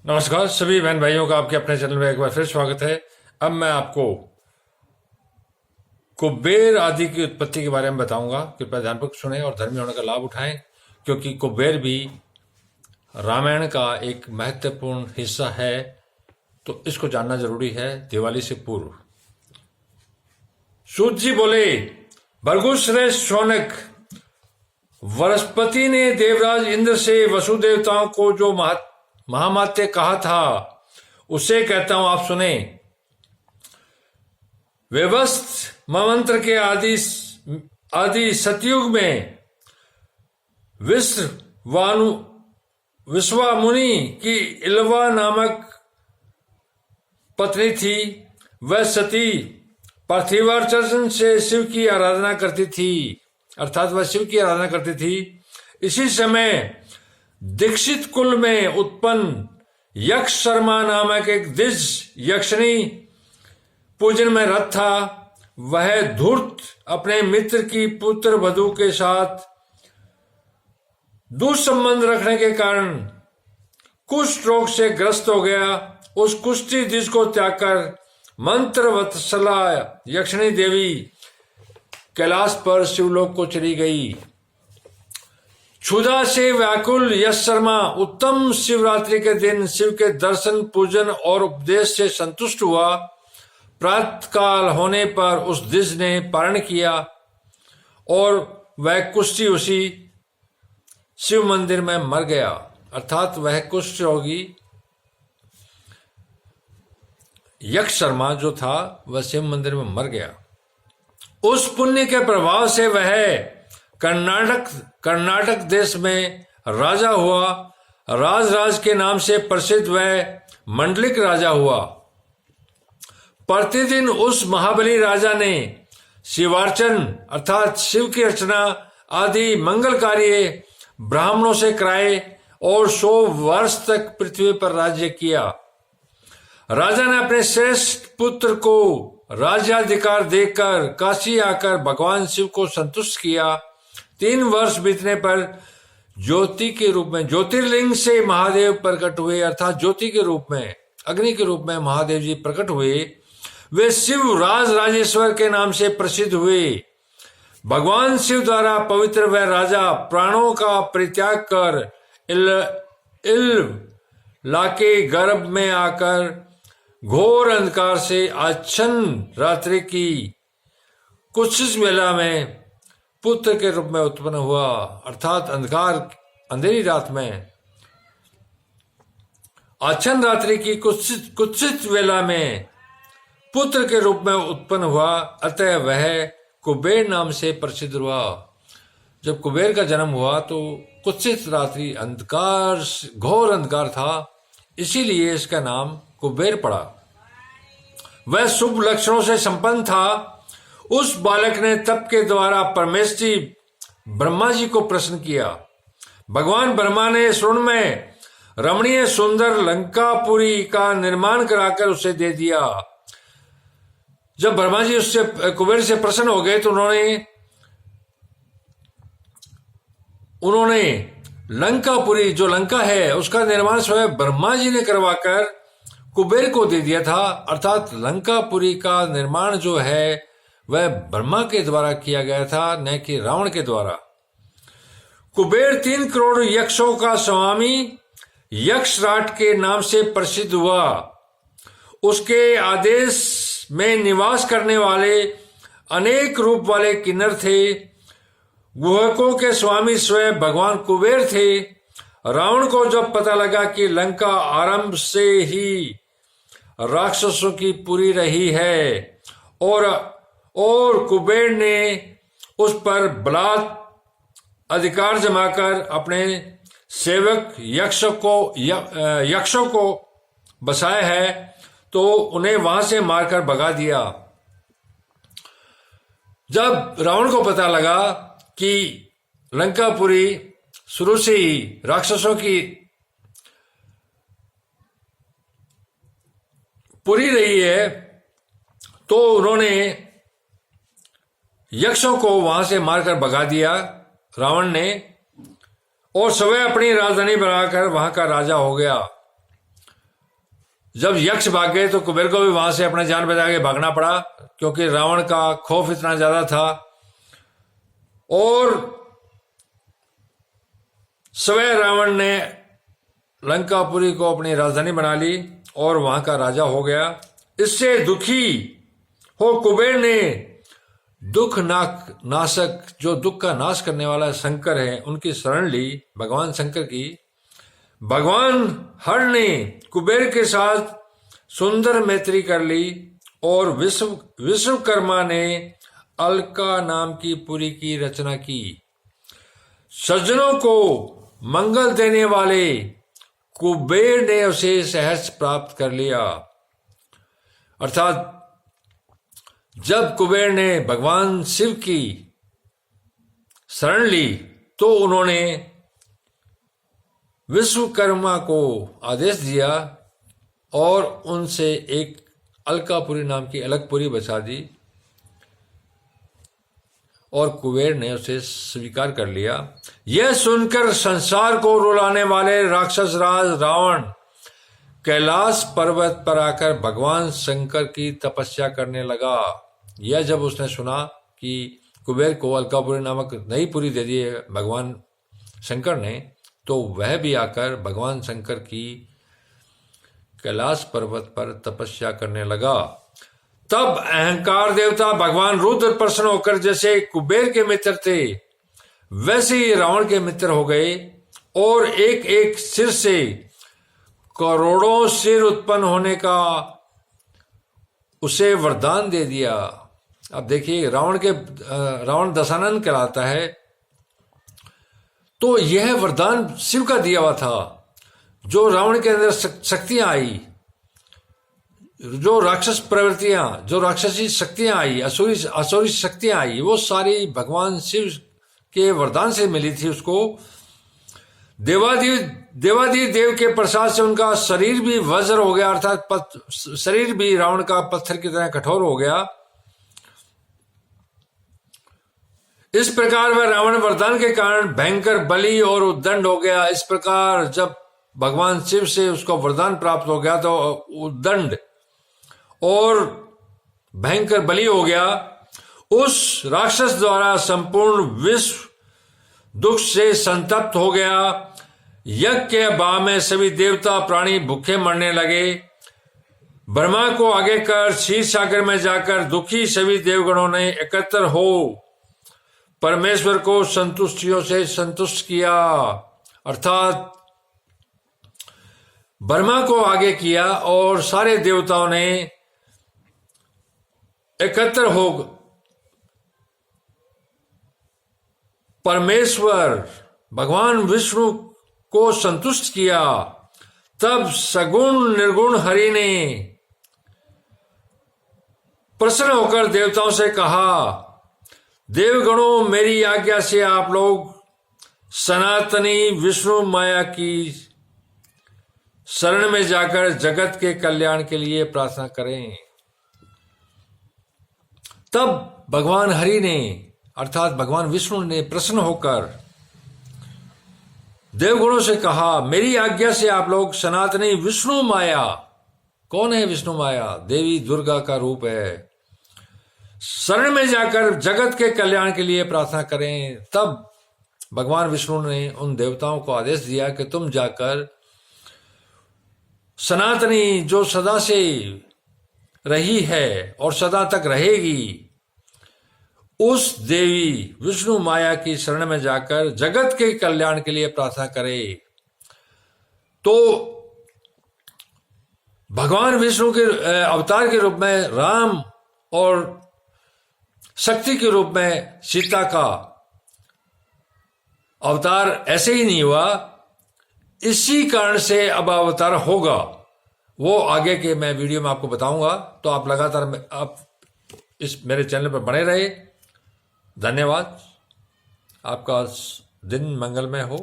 नमस्कार सभी बहन भाइयों का आपके अपने चैनल में एक बार फिर स्वागत है। अब मैं आपको कुबेर आदि की उत्पत्ति के बारे में बताऊंगा। कृपया ध्यानपूर्वक सुने और धर्मी होने का लाभ उठाएं, क्योंकि कुबेर भी रामायण का एक महत्वपूर्ण हिस्सा है, तो इसको जानना जरूरी है दिवाली से पूर्व। सूत जी बोले, भृगुश्रेष्ठ शौनक, वनस्पति ने देवराज इंद्र से वसुदेवताओं को जो महामात्य कहा था उसे कहता हूं, आप सुने। व्यवस्थ मंत्र के आदि सतयुग में विश्वा मुनि की इलवा नामक पत्नी थी। वह सती पार्थिवार्चन से शिव की आराधना करती थी, अर्थात वह शिव की आराधना करती थी। इसी समय दीक्षित कुल में उत्पन्न यक्ष शर्मा नामक एक द्विज यक्षिणी पूजन में रत था। वह धूर्त अपने मित्र की पुत्र वधू के साथ दुसंबंध रखने के कारण कुष्ठ रोग से ग्रस्त हो गया। उस कुष्ठी द्विज को त्याग कर मंत्र वत्सला यक्षिणी देवी कैलाश पर शिवलोक को चली गई। क्षुधा से व्याकुल यश शर्मा उत्तम शिवरात्रि के दिन शिव के दर्शन पूजन और उपदेश से संतुष्ट हुआ। प्रातःकाल होने पर उस द्विज ने पारण किया और वह कुष्ठी उसी शिव मंदिर में मर गया, अर्थात वह कुष्ठ रोगी यक्ष शर्मा जो था वह शिव मंदिर में मर गया। उस पुण्य के प्रभाव से वह कर्नाटक देश में राजा हुआ। राज के नाम से प्रसिद्ध वह मंडलिक राजा हुआ। प्रतिदिन उस महाबली राजा ने शिवार्चन अर्थात शिव की अर्चना आदि मंगल कार्य ब्राह्मणों से कराए और 100 वर्ष तक पृथ्वी पर राज्य किया। राजा ने अपने श्रेष्ठ पुत्र को राज्याधिकार देकर काशी आकर भगवान शिव को संतुष्ट किया। 3 वर्ष बीतने पर ज्योति के रूप में ज्योतिर्लिंग से महादेव प्रकट हुए, अर्थात ज्योति के रूप में अग्नि के रूप में महादेव जी प्रकट हुए। वे शिव राजेश्वर के नाम से प्रसिद्ध हुए। भगवान शिव द्वारा पवित्र वह राजा प्राणों का परित्याग कर इल लाके गर्भ में आकर घोर अंधकार से आच्छन्न रात्रि की कुछ वेला में पुत्र के रूप में उत्पन्न हुआ, अर्थात अंधेरी रात में आच्छन्न रात्रि की कुत्सित वेला में पुत्र के रूप में उत्पन्न हुआ। अतः वह कुबेर नाम से प्रसिद्ध हुआ। जब कुबेर का जन्म हुआ तो कुत्सित रात्रि अंधकार, घोर अंधकार था, इसीलिए इसका नाम कुबेर पड़ा। वह शुभ लक्षणों से संपन्न था। उस बालक ने तप के द्वारा परमेश्वरी ब्रह्मा जी को प्रसन्न किया। भगवान ब्रह्मा ने स्वर्ण में रमणीय सुंदर लंकापुरी का निर्माण कराकर उसे दे दिया। जब ब्रह्मा जी उससे कुबेर से प्रसन्न हो गए तो उन्होंने लंकापुरी जो लंका है उसका निर्माण स्वयं ब्रह्मा जी ने करवाकर कुबेर को दे दिया था। अर्थात लंकापुरी का निर्माण जो है वह ब्रह्मा के द्वारा किया गया था, न कि रावण के द्वारा। कुबेर 3 करोड़ यक्षों का स्वामी यक्षराट के नाम से प्रसिद्ध हुआ। उसके आदेश में निवास करने वाले अनेक रूप वाले किन्नर थे। गुहकों के स्वामी स्वयं भगवान कुबेर थे। रावण को जब पता लगा कि लंका आरंभ से ही राक्षसों की पुरी रही है और कुबेर ने उस पर बलात् अधिकार जमाकर अपने सेवक यक्षों को बसाया है, तो उन्हें वहां से मारकर भगा दिया। जब रावण को पता लगा कि लंकापुरी शुरू से ही राक्षसों की पुरी रही है, तो उन्होंने यक्षों को वहां से मारकर भगा दिया रावण ने, और स्वयं अपनी राजधानी बनाकर वहां का राजा हो गया। जब यक्ष भाग गए तो कुबेर को भी वहां से अपने जान बचा के भागना पड़ा, क्योंकि रावण का खौफ इतना ज्यादा था। और स्वयं रावण ने लंकापुरी को अपनी राजधानी बना ली और वहां का राजा हो गया। इससे दुखी हो कुबेर ने दुख नाशक, जो दुख का नाश करने वाला शंकर है, उनकी शरण ली, भगवान शंकर की। भगवान हर ने कुबेर के साथ सुंदर मैत्री कर ली और विश्वकर्मा ने अलका नाम की पुरी की रचना की। सज्जनों को मंगल देने वाले कुबेर ने उसे सहज प्राप्त कर लिया। अर्थात जब कुबेर ने भगवान शिव की शरण ली तो उन्होंने विश्वकर्मा को आदेश दिया और उनसे एक अलकापुरी नाम की अलगपुरी बचा दी और कुबेर ने उसे स्वीकार कर लिया। यह सुनकर संसार को रुलाने वाले राक्षस राज रावण कैलाश पर्वत पर आकर भगवान शंकर की तपस्या करने लगा। यह जब उसने सुना कि कुबेर को अलकापुरी नामक नई पुरी दे दी है भगवान शंकर ने, तो वह भी आकर भगवान शंकर की कैलाश पर्वत पर तपस्या करने लगा। तब अहंकार देवता भगवान रुद्र प्रसन्न होकर जैसे कुबेर के मित्र थे वैसे ही रावण के मित्र हो गए और एक एक सिर से करोड़ों सिर उत्पन्न होने का उसे वरदान दे दिया। अब देखिए, रावण दशानन कहलाता है, तो यह वरदान शिव का दिया हुआ था। जो रावण के अंदर शक्तियां आई, जो राक्षस प्रवृत्तियां, जो राक्षसी शक्तियां आई, असुरी शक्तियां आई, वो सारी भगवान शिव के वरदान से मिली थी उसको। देवादिदेव के प्रसाद से उनका शरीर भी वज्र हो गया, अर्थात शरीर भी रावण का पत्थर की तरह कठोर हो गया। इस प्रकार वह रावण वरदान के कारण भयंकर बली और उद्दंड हो गया। इस प्रकार जब भगवान शिव से उसको वरदान प्राप्त हो गया तो उद्दंड और भयंकर बली हो गया। उस राक्षस द्वारा संपूर्ण विश्व दुख से संतप्त हो गया। यज्ञ के भाव में सभी देवता प्राणी भूखे मरने लगे। ब्रह्मा को आगे कर क्षीर सागर में जाकर दुखी सभी देवगणों ने एकत्र हो परमेश्वर को संतुष्टियों से संतुष्ट किया। अर्थात ब्रह्मा को आगे किया और सारे देवताओं ने एकत्र हो परमेश्वर भगवान विष्णु को संतुष्ट किया। तब सगुण निर्गुण हरि ने प्रसन्न होकर देवताओं से कहा, देवगणों, मेरी आज्ञा से आप लोग सनातनी विष्णु माया की शरण में जाकर जगत के कल्याण के लिए प्रार्थना करें। तब भगवान हरि ने, अर्थात भगवान विष्णु ने प्रसन्न होकर देवगणों से कहा, मेरी आज्ञा से आप लोग सनातनी विष्णु माया, कौन है विष्णु माया? देवी दुर्गा का रूप है, शरण में जाकर जगत के कल्याण के लिए प्रार्थना करें। तब भगवान विष्णु ने उन देवताओं को आदेश दिया कि तुम जाकर सनातनी, जो सदा से रही है और सदा तक रहेगी, उस देवी विष्णु माया की शरण में जाकर जगत के कल्याण के लिए प्रार्थना करे। तो भगवान विष्णु के अवतार के रूप में राम और शक्ति के रूप में सीता का अवतार ऐसे ही नहीं हुआ, इसी कारण से अब अवतार होगा। वो आगे के मैं वीडियो में आपको बताऊंगा। तो आप लगातार आप इस मेरे चैनल पर बने रहे। धन्यवाद। आपका दिन मंगलमय हो।